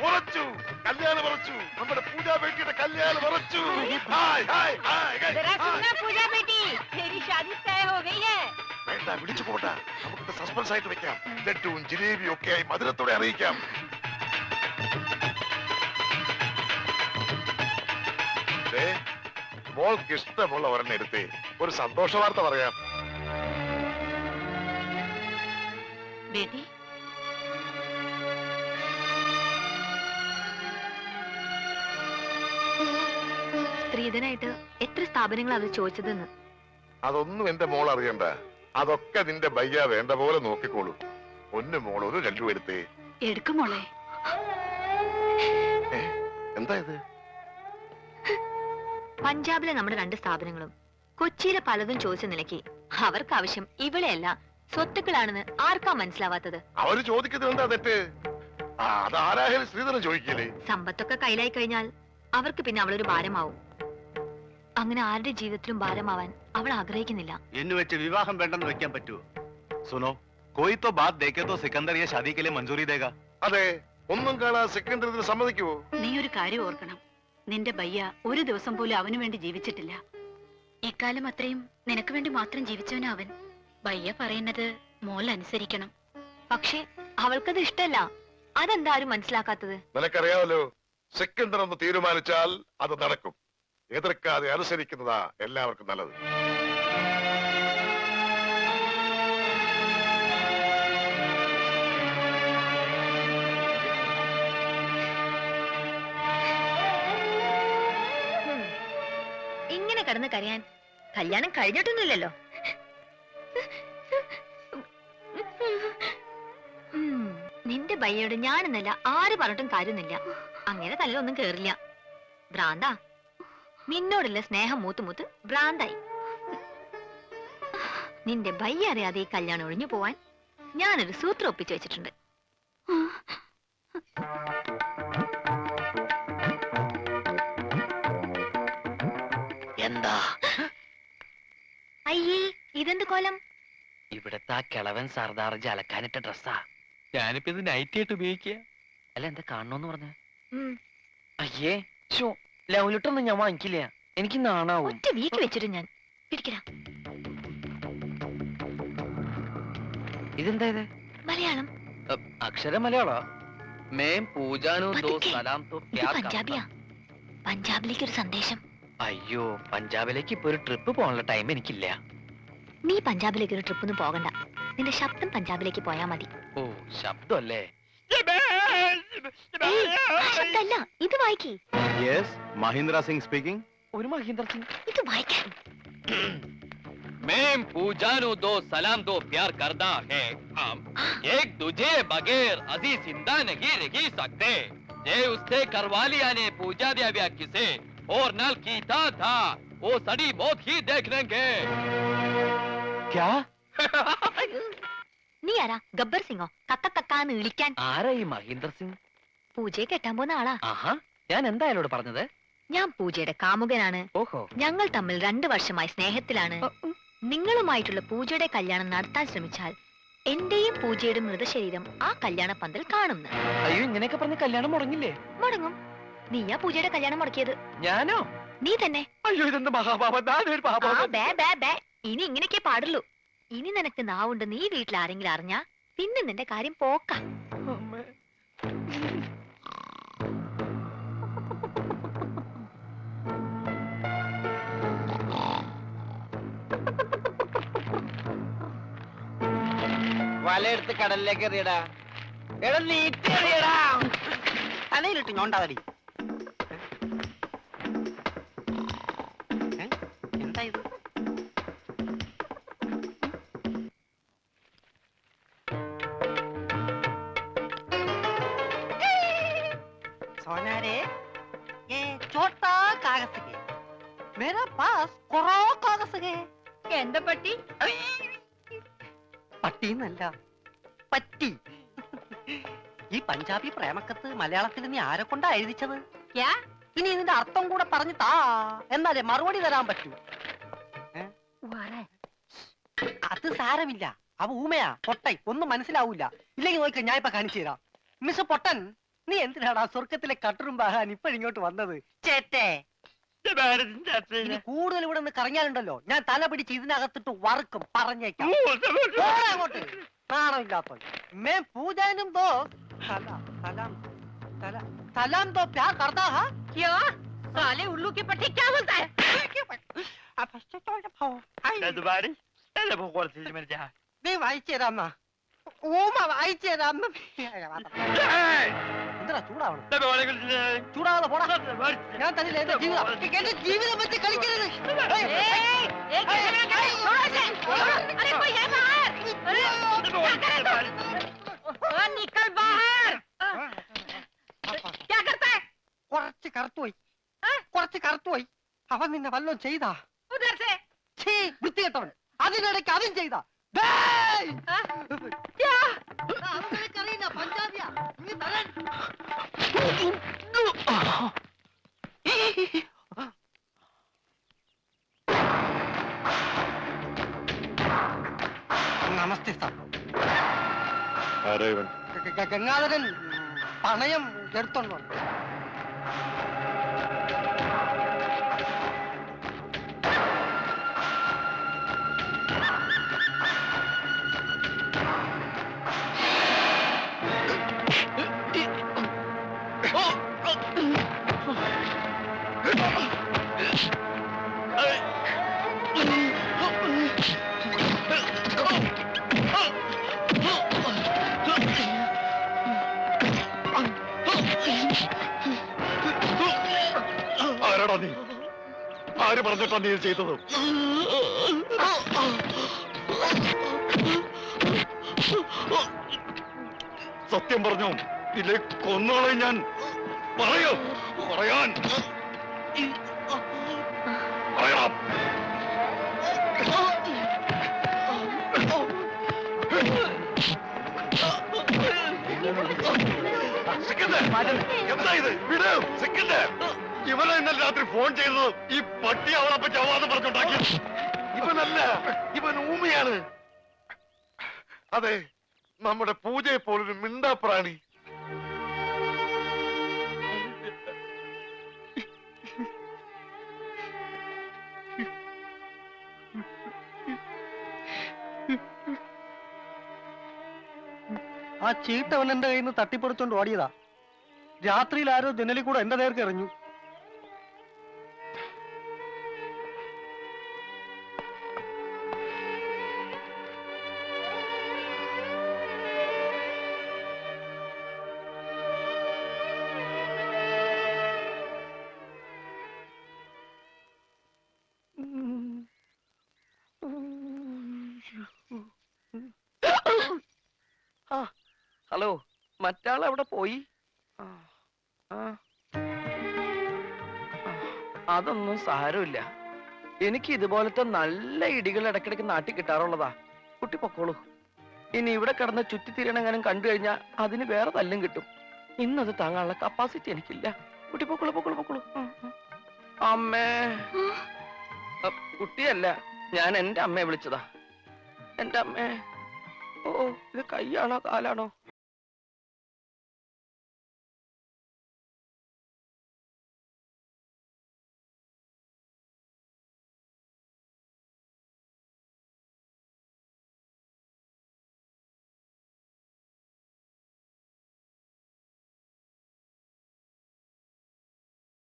ഉറച്ചു, കല്യാണം ഉറച്ചു. നമ്മുടെ പൂജാ ബേട്ടിയുടെ കല്യാണം ഉറച്ചു. വേണ്ട, വിളിച്ചു പോട്ടെ. നമുക്ക് സസ്പെൻസ് ആയിട്ട് വെക്കാം. ലഡ്ഡുവും ജിലേബിയും ഒക്കെ ആയി മധുരത്തോടെ അറിയിക്കാം. മോൾക്ക് ഇഷ്ടമുള്ള ഒരെണ്ണം എടുത്തേ ഒരു സന്തോഷ വാർത്ത പറയാം. സ്ത്രീധനായിട്ട് എത്ര സ്ഥാപനങ്ങൾ അത് ചോദിച്ചതെന്ന്. അതൊന്നും എന്റെ മോൾ അറിയണ്ട. അതൊക്കെ നിന്റെ ബയ്യ വേണ്ട പോലെ നോക്കിക്കോളൂ. ഒന്ന് മോൾ ഒരു ലഡ്ഡു എടുത്തേ. എടുക്കും മോളെ. എന്താ ഇത്? പഞ്ചാബിലെ നമ്മുടെ 2 സ്ഥാപനങ്ങളും കൊച്ചിയിലെ പലതും ചോദിച്ച നിലയ്ക്ക് അവർക്ക് ആവശ്യം ഇവിടെയല്ല സ്വത്തുക്കളാണെന്ന് ആർക്കാ മനസ്സിലാവാത്തത്? അവര് ചോദിക്കുന്നത് എന്താ തെറ്റ്? അതാരായാലും സ്ത്രീധനം ചോദിക്കില്ലേ? സമ്പത്തൊക്കെ കയ്യിലായി കഴിഞ്ഞാൽ അവർക്ക് പിന്നെ അവളൊരു ഭാരമാവും. അങ്ങനെ ആരുടെ ജീവിതത്തിലും ഭാരമാവാൻ അവൾ ആഗ്രഹിക്കുന്നില്ല. എന്ന് വെച്ച് വിവാഹം വേണ്ടെന്ന് വെക്കാൻ പറ്റുമോ? സുനോ, കോയി തോ ബാത് ദേഖേ തോ സിക്കന്ദർ യെ ഷാദി കെ ലിയെ മഞ്ജൂരി ദേഗാ. അതെ, ഒന്നും കാണാതെ സിക്കന്ദർ ഇതിന് സമ്മതിക്കുമോ? നീ ഒരു കാര്യം ഓർക്കണം. നിന്റെ ബയ്യ ഒരു ദിവസം പോലും അവനു വേണ്ടി ജീവിച്ചിട്ടില്ല. ഇക്കാലം അത്രയും നിനക്ക് വേണ്ടി മാത്രം ജീവിച്ചവനാ അവൻ. ബയ്യ പറയുന്നത് മോൾ അനുസരിക്കണം. പക്ഷേ അവൾക്കത് ഇഷ്ടല്ല. അതെന്താരും മനസ്സിലാക്കാത്തത്? നിനക്കറിയാമല്ലോ, സിക്കന്ദർ ഒന്ന് തീരുമാനിച്ചാൽ അത് നടക്കും. എതിർക്കാതെ അനുസരിക്കുന്നതാ എല്ലാവർക്കും നല്ലത്. ഇങ്ങനെ കിടന്ന് കരയാൻ കല്യാണം കഴിഞ്ഞിട്ടൊന്നുമില്ലല്ലോ. നിന്റെ ബയ്യോട് ഞാനെന്നല്ല ആര് പറഞ്ഞിട്ടും കാര്യമൊന്നുമില്ല. അങ്ങനെ തല്ലൊന്നും കേറില്ല. ഭ്രാന്താ. നിന്നോടുള്ള സ്നേഹം മൂത്ത് ഭ്രാന്തായി. നിന്റെ ബയ്യ അറിയാതെ ഈ കല്യാണം ഒഴിഞ്ഞു പോവാൻ ഞാനൊരു സൂത്രം ഒപ്പിച്ചു വെച്ചിട്ടുണ്ട്. എന്താ? അയ്യേ, ഇതെന്ത് കോലം? ഇവിടത്തെ ആ കിളവൻ സർദാർജി അലക്കാനിട്ട ഡ്രസ്സാ. ഞാനിപ്പോ ഇത് നൈറ്റ് ആയിട്ട് ഉപയോഗിക്കുക. അല്ല, എന്താ കാണണോന്ന് പറഞ്ഞ? അയ്യേ, ലവ് ലെറ്റർ ഒന്നും ഞാൻ വാങ്ങിക്കില്ല. എനിക്ക് നാണാവും. ഒറ്റ വീക്ക് വെച്ചിട്ട് ഞാൻ പിടിക്കടാ. ഇതെന്താ ഇത്? മലയാളം. അക്ഷര മലയാളോ? മേം പൂജാനു ദോ സലാം തോ പ്യാർ. പഞ്ചാബിയാ. പഞ്ചാബിലേക്ക് ഒരു സന്ദേശം. അയ്യോ, പഞ്ചാബിലേക്ക് ഇപ്പൊ ഒരു ട്രിപ്പ് പോകാനുള്ള ടൈം എനിക്കില്ല. നീ പഞ്ചാബിലേക്ക് ഒരു ട്രിപ്പ് ഒന്നും പോകണ്ട. നിന്റെ ശബ്ദം പഞ്ചാബിലേക്ക് പോയാ മതി. ഓ, ശബ്ദമല്ലേ? ശബ്ദമല്ല, ഇത് വായിക്കേ. Yes, Mahindra Singh speaking. ഒരു മഹീന്ദ്ര സിംഗ്. ഇത് വായിക്കാൻ. मैं पूजानु दो सलाम दो प्यार करता है हम एक दूजे बगैर अजी जिंदा नहीं रह सकते जे उससे करवालिया ने पूजा दिया व्या किसे और नल कीता था वो सड़ी मौत ही देख लेंगे. क्या? നീ ആരാ? ഗബ്ബർ സിംഗോ? കക്കാന്ന് വിളിക്കാൻ? ആരാ ഈ മഹീന്ദ്ര സിംഗ്? പൂജയെ കെട്ടാൻ പോകുന്ന ആളാ. ആഹാ, ഞാൻ എന്താ അയാളോട് പറഞ്ഞത്? ഞാൻ പൂജയുടെ കാമുകനാണ്. ഓഹോ. ഞങ്ങൾ തമ്മിൽ 2 വർഷമായി സ്നേഹത്തിലാണ്. നിങ്ങളുമായിട്ടുള്ള പൂജയുടെ കല്യാണം നടത്താൻ ശ്രമിച്ചാൽ എന്റെയും പൂജയുടെ മൃതശരീരം ആ കല്യാണ പന്തൽ കാണുന്നു. അയ്യോ, ഇങ്ങനെയൊക്കെ പറഞ്ഞ കല്യാണം മുടങ്ങില്ലേ? മുടങ്ങും. നീയാ പൂജയുടെ കല്യാണം മുടക്കിയത്. ഞാനോ? നീ തന്നെ. അയ്യോ, ഇതെന്ത് മഹാപാപം. ഇനി ഇങ്ങനെയൊക്കെ പാടുള്ളൂ. ഇനി നിനക്ക് നാവുണ്ട്. നീ വീട്ടിൽ ആരെങ്കിലും അറിഞ്ഞാ പിന്നെ നിന്റെ കാര്യം പോക്കാം. വലയെടുത്ത് കടലിലേക്ക് എറിയടാ. എടാ, നീറ്റെറിയടാ. തലയിലിട്ട് ഞോണ്ടാതടി. എന്താ ഇത്? सोनारे, ये छोटा कागज है. मेरा पास कोरा कागज है. എന്താ പട്ടി? പട്ടിന്നല്ല, പറ്റി. ഈ പഞ്ചാബി പ്രേമക്കത്ത് മലയാളത്തിൽ നീ ആരെ കൊണ്ടാ എഴുതിച്ചത്? ഇനി ഇതിന്റെ അർത്ഥം കൂടെ പറഞ്ഞു താ, എന്നാലേ മറുപടി തരാൻ പറ്റൂ. അത് സാരമില്ല, അവ ഊമയാ, പൊട്ടൻ, ഒന്നും മനസ്സിലാവൂല. ഇല്ലെങ്കിൽ നോക്ക, ഞാൻ ഇപ്പൊ കാണിച്ചു തരാം. മിസ് പൊട്ടൻ, നീ എന്തിനാടാ സ്വർഗത്തിലെ കട്ടറും ബാഹാൻ ഇപ്പോഴിങ്ങോട്ട് വന്നത്? ചേട്ടേ, ഇനി കൂടുതൽ ഇവിടെ നിന്ന് കറങ്ങിയാലുണ്ടല്ലോ ഞാൻ തല പിടിച്ച് ഇതിനകത്തിട്ട് വറുക്കും, പറഞ്ഞേക്കാം. പോടാ അങ്ങോട്ട്, നാണമില്ലാത്ത. मैं पूजनम दो सलाम सलाम सलाम तो प्यार करता है क्या? साले उल्लू की पट्टी क्या बोलता है? अब तो तो दोबारा चल वो कर से मेरे जा നീ വായിച്ചേരാമ്മ. ഓമ വായിച്ചേരാമ്മ. എന്താ ചൂടാവണം? ചൂടാവാതെ പോടാ. ഞാൻ തന്നില്ല എന്റെ ജീവിതം. എന്റെ ജീവിതം വെച്ച് കളിക്കരുത്. निकल बाहर। क्या करता है? കുറച്ച് കറുത്തുപോയി, കുറച്ച് കറുത്തുപോയി. അവൻ നിന്നെ വല്ലതും ചെയ്താ? उधर से വൃത്തികെട്ടവൻ. അതിനിടയ്ക്ക് അവൻ ചെയ്താ? क्या? പഞ്ചാബിയാ നീ തരാൻ. നമസ്തേ സാർ. ആരാ ഇവൻ? ഗംഗാധരൻ പണയം എടുത്തോണ്ടോ? ആരാടാ നീ? ആര് പറഞ്ഞിട്ടാ നീ ഇത് ചെയ്തത്? സത്യം പറഞ്ഞോ? ഇല്ലേ കൊന്നോളെ ഞാൻ. പറയൂ, പറയാൻ പറയാം. എന്താ ഇത്? വിട് സിക്കണ്ടേ. ഇവനെ ഇന്നലെ രാത്രി ഫോൺ ചെയ്തത് ഈ പട്ടി അവളെ പറ്റി അവാദം പറഞ്ഞുണ്ടാക്കി. ഇവനല്ല, ഇവൻ ഊമയാണ്. അതെ, നമ്മുടെ പൂജയെ പോലൊരു മിണ്ടാപ്രാണി. ആ ചീട്ടവൻ എന്റെ കയ്യിൽ നിന്ന് തട്ടിപ്പറിച്ചോണ്ട് ഓടിയതാ. രാത്രിയിൽ ആരോ ജനലിൽ കൂടെ എന്റെ നേർക്ക് എറിഞ്ഞു. ഹലോ, മറ്റാൾ എവിടെ പോയി? അതൊന്നും സാരമില്ല. എനിക്ക് ഇതുപോലത്തെ നല്ല ഇടികൾ ഇടയ്ക്കിടയ്ക്ക് നാട്ടിൽ കിട്ടാറുള്ളതാ. കുട്ടി പൊക്കോളൂ. ഇനി ഇവിടെ കിടന്ന് ചുറ്റിത്തിരിയണെങ്ങാനും കണ്ടു കഴിഞ്ഞാൽ അതിന് വേറെ തല്ലും കിട്ടും. ഇന്നത് താങ്ങാനുള്ള കപ്പാസിറ്റി എനിക്കില്ല. കുട്ടി പൊക്കോളൂ, പൊക്കോളൂ, പൊക്കോളൂ. അമ്മേ. കുട്ടിയല്ല, ഞാൻ എന്റെ അമ്മയെ വിളിച്ചതാ. എന്റെ അമ്മേ. ഓ, ഇത് കൈയാണോ കാലാണോ?